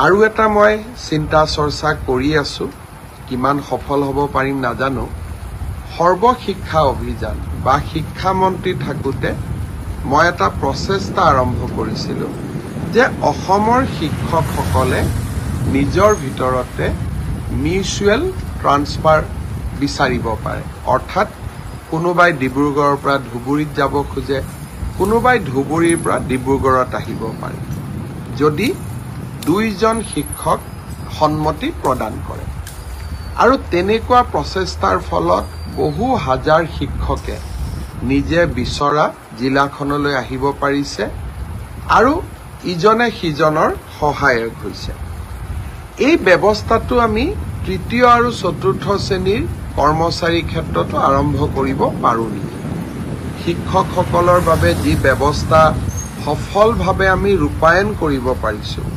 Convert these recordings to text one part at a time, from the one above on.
আৰু এটা মই চিন্তা চৰ্চা কৰি আছো, কিমান সফল হ'ব পাৰিম নাজানো। সৰ্বশিক্ষা অভিযান বা শিক্ষামন্ত্ৰী থাকোঁতে মই এটা প্ৰচেষ্টা আৰম্ভ কৰিছিলোঁ যে অসমৰ শিক্ষকসকলে নিজৰ ভিতৰতে মিউচুৱেল ট্ৰান্সফাৰ বিচাৰিব পাৰে। অৰ্থাৎ কোনোবাই ডিব্ৰুগড়ৰ পৰা ধুবুৰীত যাব খোজে, কোনোবাই ধুবুৰীৰ পৰা ডিব্ৰুগড়ত আহিব পাৰে, যদি দুইজন শিক্ষক সন্মতি প্ৰদান কৰে। আৰু তেনেকুৱা প্ৰচেষ্টাৰ ফলত বহু হাজাৰ শিক্ষকে নিজে বিচৰা জিলাখনলৈ আহিব পাৰিছে আৰু ইজনে সিজনৰ সহায়ক হৈছে। এই ব্যৱস্থাটো আমি তৃতীয় আৰু চতুৰ্থ শ্ৰেণীৰ কৰ্মচাৰীৰ ক্ষেত্ৰতো আৰম্ভ কৰিব পাৰোঁ নেকি? শিক্ষকসকলৰ বাবে যি ব্যৱস্থা সফলভাৱে আমি ৰূপায়ণ কৰিব পাৰিছোঁ,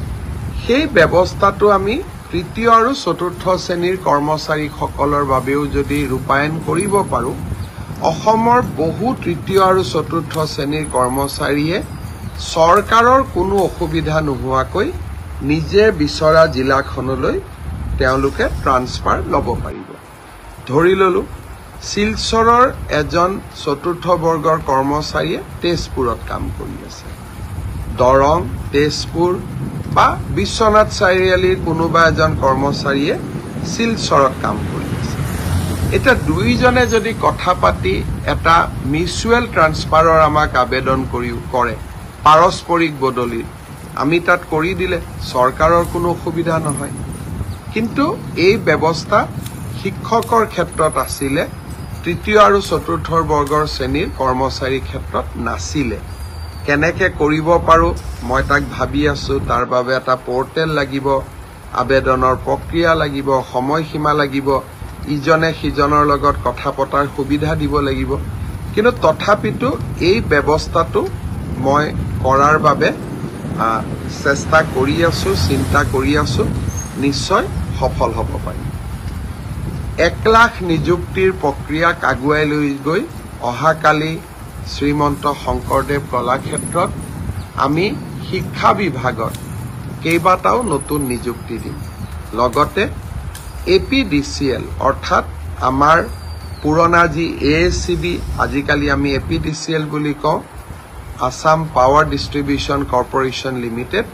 সেই ব্যৱস্থাটো আমি তৃতীয় আৰু চতুৰ্থ শ্ৰেণীৰ কৰ্মচাৰীসকলৰ বাবেও যদি ৰূপায়ণ কৰিব পাৰোঁ, অসমৰ বহু তৃতীয় আৰু চতুৰ্থ শ্ৰেণীৰ কৰ্মচাৰীয়ে চৰকাৰৰ কোনো অসুবিধা নোহোৱাকৈ নিজে বিচৰা জিলাখনলৈ তেওঁলোকে ট্ৰান্সফাৰ ল'ব পাৰিব। ধৰি ললোঁ শিলচৰৰ এজন চতুৰ্থ বৰ্গৰ কৰ্মচাৰীয়ে তেজপুৰত কাম কৰি আছে, দৰং, তেজপুৰ বা বিশ্বনাথ চাৰিআলিৰ কোনোবা এজন কৰ্মচাৰীয়ে শিলচৰত কাম কৰি আছে। এতিয়া দুইজনে যদি কথা পাতি এটা মিউচুৱেল ট্ৰান্সফাৰৰ আমাক আবেদন কৰে, পাৰস্পৰিক বদলিৰ, আমি তাত কৰি দিলে চৰকাৰৰ কোনো অসুবিধা নহয়। কিন্তু এই ব্যৱস্থা শিক্ষকৰ ক্ষেত্ৰত আছিলে, তৃতীয় আৰু চতুৰ্থ বৰ্গৰ শ্ৰেণীৰ কৰ্মচাৰীৰ ক্ষেত্ৰত নাছিলে। কেনেকে কৰিব পাৰোঁ মই তাক ভাবি আছো। তাৰ বাবে এটা পৰ্টেল লাগিব, আবেদনৰ প্ৰক্ৰিয়া লাগিব, সময়সীমা লাগিব, ইজনে সিজনৰ লগত কথা পতাৰ সুবিধা দিব লাগিব। কিন্তু তথাপিতো এই ব্যৱস্থাটো মই কৰাৰ বাবে চেষ্টা কৰি আছো, চিন্তা কৰি আছো, নিশ্চয় সফল হ'ব পাৰিম। 1 লাখ নিযুক্তিৰ প্ৰক্ৰিয়াক আগুৱাই লৈ গৈ অহাকালি শ্ৰীমন্ত শংকৰদেৱ কলাক্ষেত্ৰত আমি শিক্ষা বিভাগত কেইবাটাও নতুন নিযুক্তি দিম। লগতে APDCL অৰ্থাৎ আমাৰ পুৰণা যি ASCB, আজিকালি আমি APDCL বুলি কওঁ, Assam power distribution corporation limited,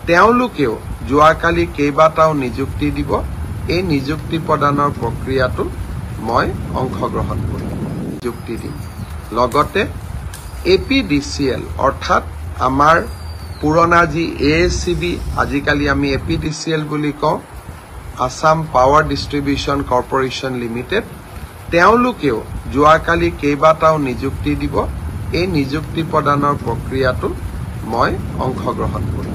তেওঁলোকেও যোৱাকালি কেইবাটাও নিযুক্তি দিব। এই নিযুক্তি প্ৰদানৰ প্ৰক্ৰিয়াটো মই অংশগ্ৰহণ কৰিম, নিযুক্তি দিম। লগতে APDCL অৰ্থাৎ আমাৰ পুৰণা যি ASCB, আজিকালি আমি APDCL বুলি কওঁ, Assam power distribution corporation limited, তেওঁলোকেও যোৱাকালি কেইবাটাও নিযুক্তি দিব। এই নিযুক্তি প্ৰদানৰ প্ৰক্ৰিয়াটো মই অংশগ্ৰহণ কৰিম।